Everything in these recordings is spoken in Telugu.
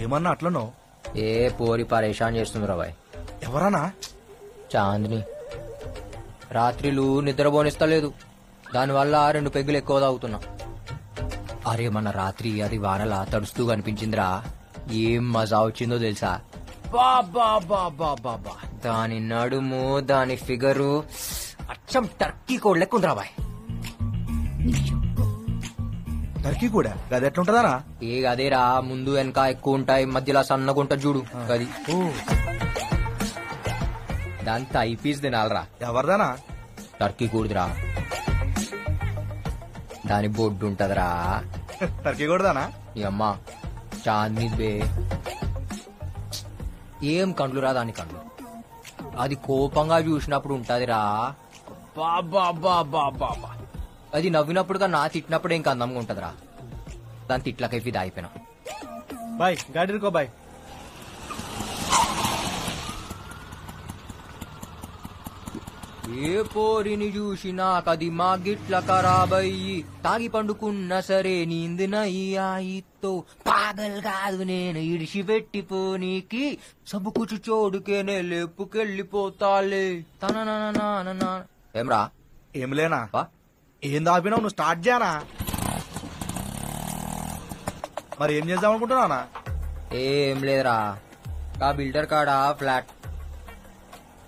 ఏమన్నా అట్లనో? ఏ పోరి పరేషాన్ చేస్తుంది రాబాయ్. ఎవరన్నా? చాందిని రాత్రిలు నిద్రపోనిస్తలేదు, దానివల్ల 2 పెగ్గులు ఎక్కువ తాగుతున్నా. అరే మన రాత్రి అది వానలా తడుస్తూ కనిపించిందిరా, ఏం మజా వచ్చిందో తెలుసా? బాబా బాబా బాబా, దాని నడుము దాని ఫిగరు అచ్చం టర్కీ కోడ్ లెక్క ఉంది రాబాయ్. టర్కీ కూడా అది ఎట్లుంటదానా? ఏ అదేరా, ముందు వెనక ఎక్కువ ఉంటాయి, మధ్యలో సన్నగా ఉంటుంది చూడు అది. దాని థై పీస్ తినాలరా. ఎవరిదానా? టర్కీ కూడదురా, దాని బొడ్డు ఉంటదిరా. టర్కీ కూడదానా? ఈ అమ్మ చాందిని బే, ఏం కండ్లురా దాని కండ్లు. అది కోపంగా చూసినప్పుడు ఉంటదిరా, బాబా బాబా బాబా. అది నవ్వినప్పుడుగా నా తిట్టినప్పుడు ఇంకా అందంగా ఉంటదిరా. దాని తిట్లకై ఫిదా అయిపోయినా. బాయ్ గాడి కో బాయ్. ఏ పోరిని చూసినా కది మా గిట్ల ఖరాబయ్యి, తాగి పండుకున్న సరే నీందినయ్యాయితో పాగల్ కాదు నేను ఇడిసి పెట్టిపోనీకి, సబ్బుకుచు చోడుకేనే లేపుకెళ్ళిపోతాలే తన. ఏమ్రా? ఏం లేనా? ఏం దాపినావు? నువ్వు స్టార్ట్ చేయనా? మరి ఏం చేద్దాం అనుకుంటున్నానా? ఏం లేదురా, ఆ బిల్డర్ కాడ ఫ్లాట్,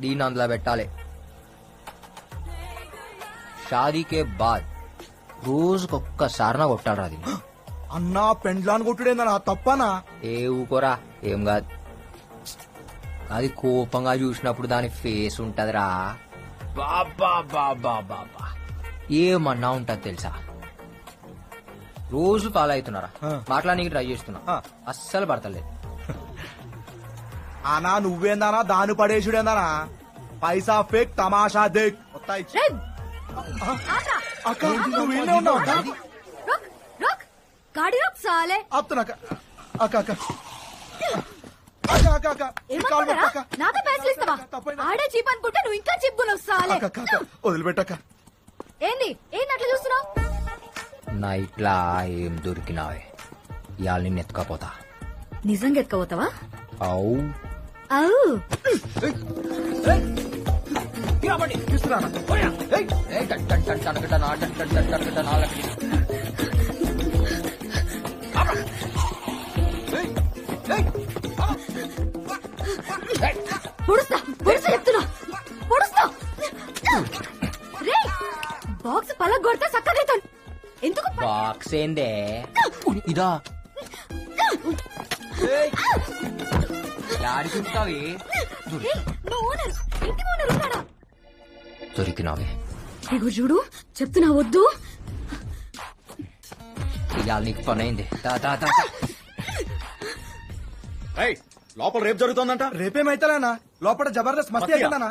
దీన్ని అందులో పెట్టాలి. షాదీకే బాద్ రోజుకొక్కసారి కొట్టాడు అది. అన్నా పెండ్లాన్ని కొట్టుడేందనా? తప్పనా? ఏ ఊకోరా, ఏం కాదు. అది కోపంగా చూసినప్పుడు దాని ఫేస్ ఉంటదిరా, బాబా బాబా బాబా, ఏమన్నా ఉంటది తెలుసా? రోజు ఫాలో అవుతున్నారా, మాట్లాడానికి ట్రై చేస్తున్నా, అస్సలు పడతలేదు. అనా నువ్వేందానా? దాని పడేసుడేందానా? పైసా ఫేక్ తమాషా దేక్. అక్క నువ్వు వినే ఉన్నావు అక్క. गाड़ी रोक साले. ఆపుతున్నా అక్క. అక్క అక్క అక్క అక్క అక్క ఏమనుకున్నారా? నాకే పైసలు ఇస్తావా? ఆడే చీప్ అనుకుంటే నువ్వు ఇంకా చిప్పుకున్నావు సాలే. అక్క అక్క వదిలిపెట్టక్క. ఏంది ఏంది అట్లా చూస్తున్నావు? నైట్లా ఏం దొరికినావే, ఇవాళ నిన్ను ఎత్తుకపోతా. నిజంగా ఎత్తుకోపోతావా? అవు అవు పొడుస్తా పొడుస్తా చెప్తున్నా, పొడుస్తా. రే బాక్స్ పలగొడితే సక్కగైతాను. ఎందుకు బాక్స్ ఏందే ఇదా? యాడికిస్తావి? దొరికినావే. ఇగో చూడు చెప్తున్నా వద్దు. ఇవాళ నీకు పని అయింది. లోపల రేపు జరుగుతోందంట. రేపేమైతేనా? లోపల జబర్దస్త్ మస్తీ అవుతుందన్నా.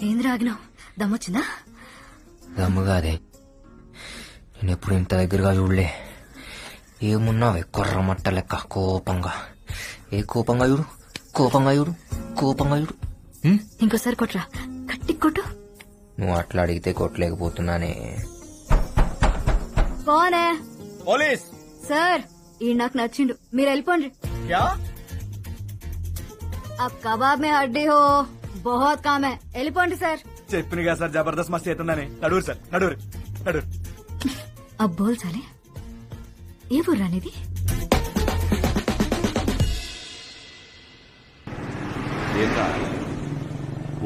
ఏంది రాగినావు? దమ్మొచ్చిందా? దమ్ముగాదే, నేను ఎప్పుడు ఇంత దగ్గరగా చూడలే. ఏమున్నావే కొర్రమట్ట లెక్క కోపంగా. ఏ కోపంగా చూడు, కోపంగా చూడు, కోపంగా చూడు. ఇంకోసారి కొట్రా, గట్టి కొట్టు. నువ్వు అట్లా అడిగితే కొట్టలేకపోతున్నానే. కోనే? పోలీస్ సార్, ఈ నాకు నచ్చిండు, మీరు వెళ్ళిపోండి. अब कबाब में हड्डी हो, बहुत काम है, వెళ్ళిపోండి సార్. చెప్పిన కదా సార్ జబర్దస్త్ మస్తీ అవుతుందని. నడువురు సార్, నడువురు నడువురు. अब बोल साले, ఏ ఊరు అనేది?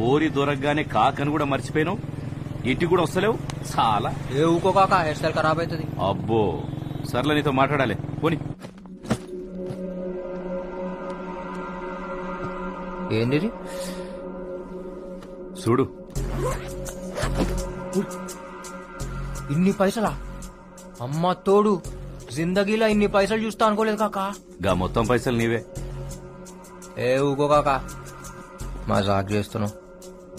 ఓరి దొరకగానే కాకని కూడా మర్చిపోయినావు, ఇంటికి కూడా వస్తలేవు. చాలా ఏ ఊకో కాక, హెయిర్ స్టైల్ ఖరాబ్ అవుతుంది. అబ్బో సర్లే, నీతో మాట్లాడాలి పోని. ఏంది చూడు, ఇన్ని పైసలా? అమ్మ తోడు, జిందగీలో ఇన్ని పైసలు చూస్తా అనుకోలేదు కాక. గా మొత్తం పైసలు నీవే. ఏ ఊకో కాక, మజాక్ చేస్తున్నావు.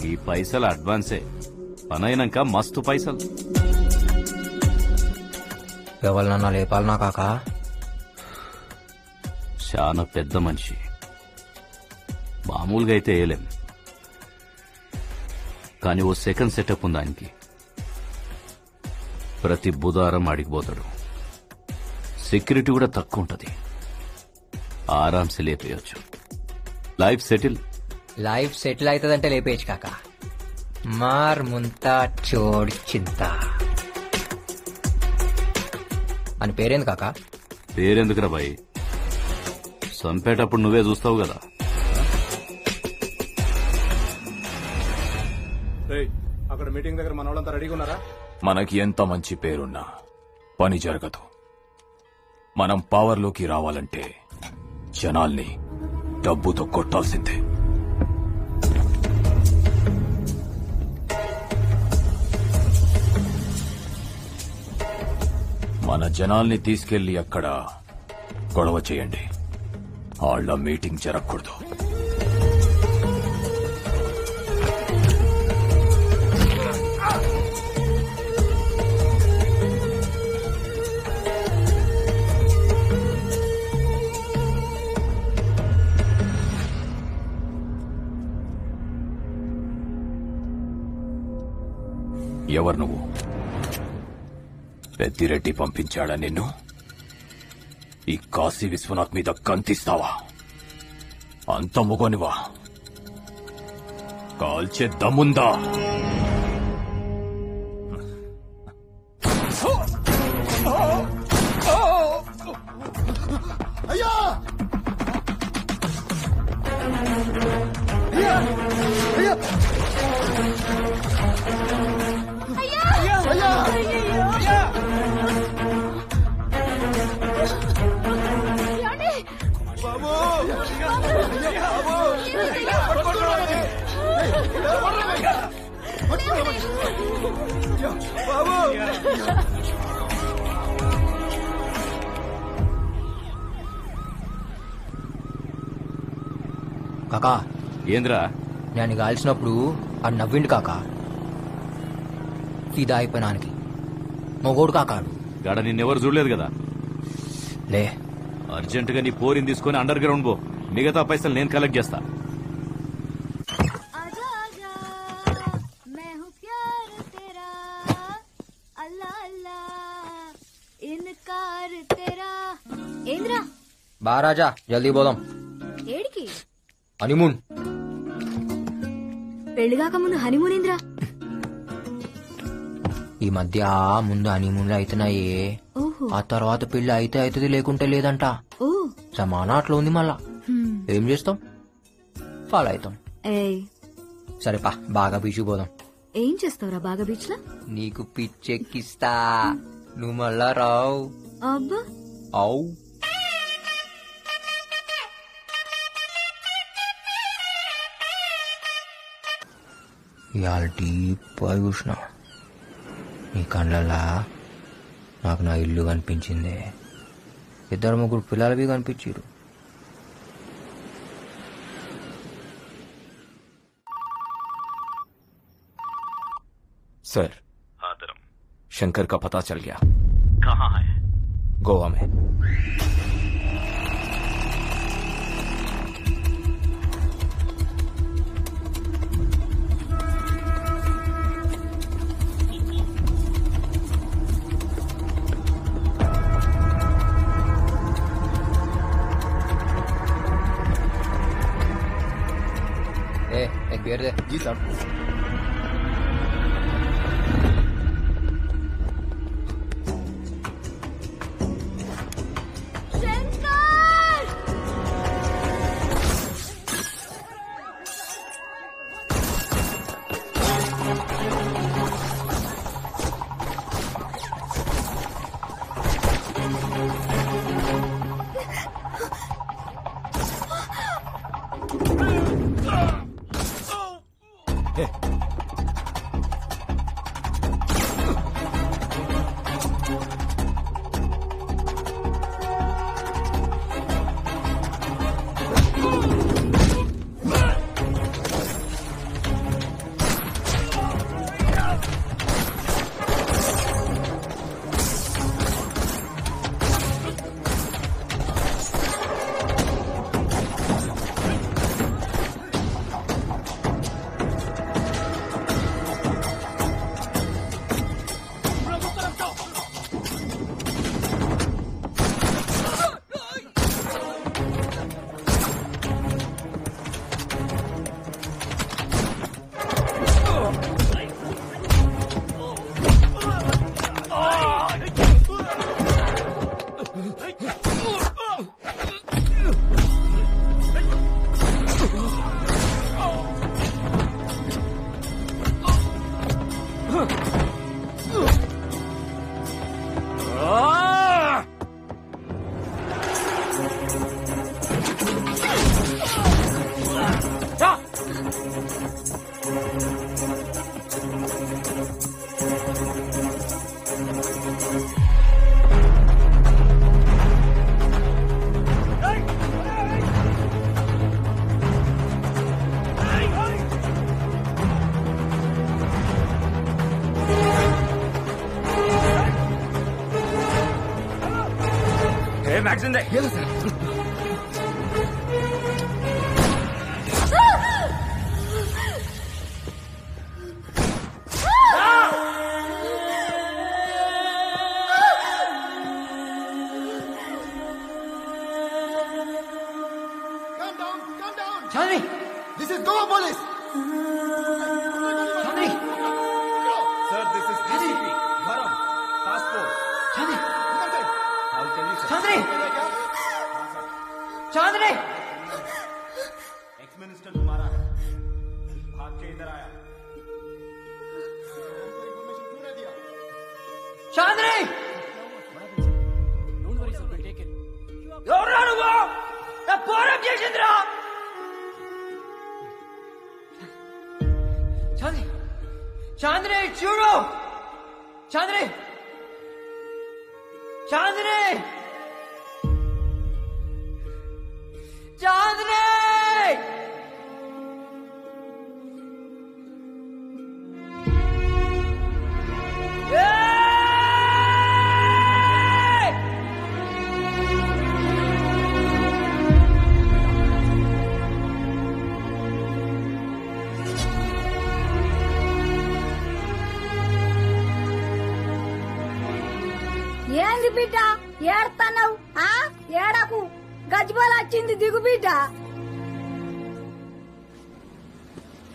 ఈ పైసలు అడ్వాన్సే, పనైనాక మస్తు పైసలు. ఎవరినన్నా లేపాలనా కాకా? చాలా పెద్ద మనిషి, మామూలుగా అయితే వేయలేం, కానీ ఓ సెకండ్ సెటప్ ఉంది ఆయనకి. ప్రతి బుధవారం ఆడికిపోతాడు. సెక్యూరిటీ కూడా తక్కువ ఉంటది, ఆరాంసే లేపేయచ్చు. Life settle. లైఫ్ సెటిల్ అవుతుందంటే లేపేయచ్చు కాకా. మార్ ముంతా చోడ్ చింత అని పేరేంది కాకా? పేరెందుకురా బాయ్, చంపేటప్పుడు నువ్వే చూస్తావు కదా. అక్కడ మీటింగ్ దగ్గర మన వాళ్ళంతా రెడీగా ఉన్నారా? మనకి ఎంత మంచి పేరున్నా పని జరగదు. మనం పవర్లోకి రావాలంటే జనాల్ని డబ్బుతో కొట్టాల్సిందే. మన జనాల్ని తీసుకెళ్లి అక్కడ గొడవ చేయండి. వాళ్ళ మీటింగ్ జరగకూడదు. ఎవరు నువ్వు? పెద్దిరెడ్డి పంపించాడా నిన్ను? ఈ కాశీ విశ్వనాథ్ మీద కంతిస్తావా? అంత మొగనివా? కాల్చే దమ్ముందా? అయ్యా కాకా ఏంద్రా? నేను కాల్చినప్పుడు అది నవ్విండు కాకా. ఫిదా అయిపోయినానికి మొగోడు కాకాడు. గాడ నిన్నెవరు చూడలేదు కదా. లే, అర్జెంటుగా నీ పోరిని తీసుకుని అండర్ గ్రౌండ్ పో, మిగతా పైసలు నేను కలెక్ట్ చేస్తా. आजा आजा मैं हूँ प्यार तेरा अल्लाह अल्लाह इनकार तेरा ఏంద్రా బారాజా జల్దీ పోదాం. ఏడికి? హనీమూన్. పెళ్లిగాక ముందు హనీమూన్ ఏంద్రా? ఈ మధ్య ముందు హనీమూన్లు అవుతున్నాయే, ఓహో ఆ తర్వాత పెళ్లి అయితే అవుతుంది, లేకుంటే లేదంట. ఓ సమానా అట్లా ఉంది. మళ్ళా ఏం చేస్తాం? ఫాలో అవుతాం. ఏయ్ సరేపా, బాగా బీచ్ పోదాం. ఏం చేస్తావురా బాగా బీచ్ లో? నీకు పిచ్చెక్కిస్తా, నువ్వు మళ్ళా రావు. అబ్బా అవు. ఇవాళ డీప్ చూసిన నీ కళ్ళలా నాకు నా ఇల్లు కనిపించింది. ఇద్దరు ముగ్గురు పిల్లలవి కనిపించారు. सर, ఆదరం. शंकर का पता चल गया. కహాं హై? गोवा में. एक बियर दे. जी साहब. మ్యాగజైన్ దే. చాంద్రి దిస్ ఇస్ గోవా పోలీస్. చాంద్రి సార్ దిస్ ఇస్ డీసీపీ వరం పాస్పోర్ట్. చాంద్రి చాంద్రి చాంద్రి एक्स मिनिस्टर तुम्हारा है, भाग के इधर आया. చాంద్రి ఎవరు నువ్వు? నా పోరం చేసిందిరా. చాంద్రి చాంద్రి చూడు. చాంద్రి చాంద్రి చాంద్రి ఏంది బిడ్డ ఏడతావు? ఏడకు గజ్బల్ వచ్చింది దిగు బిడ్డ.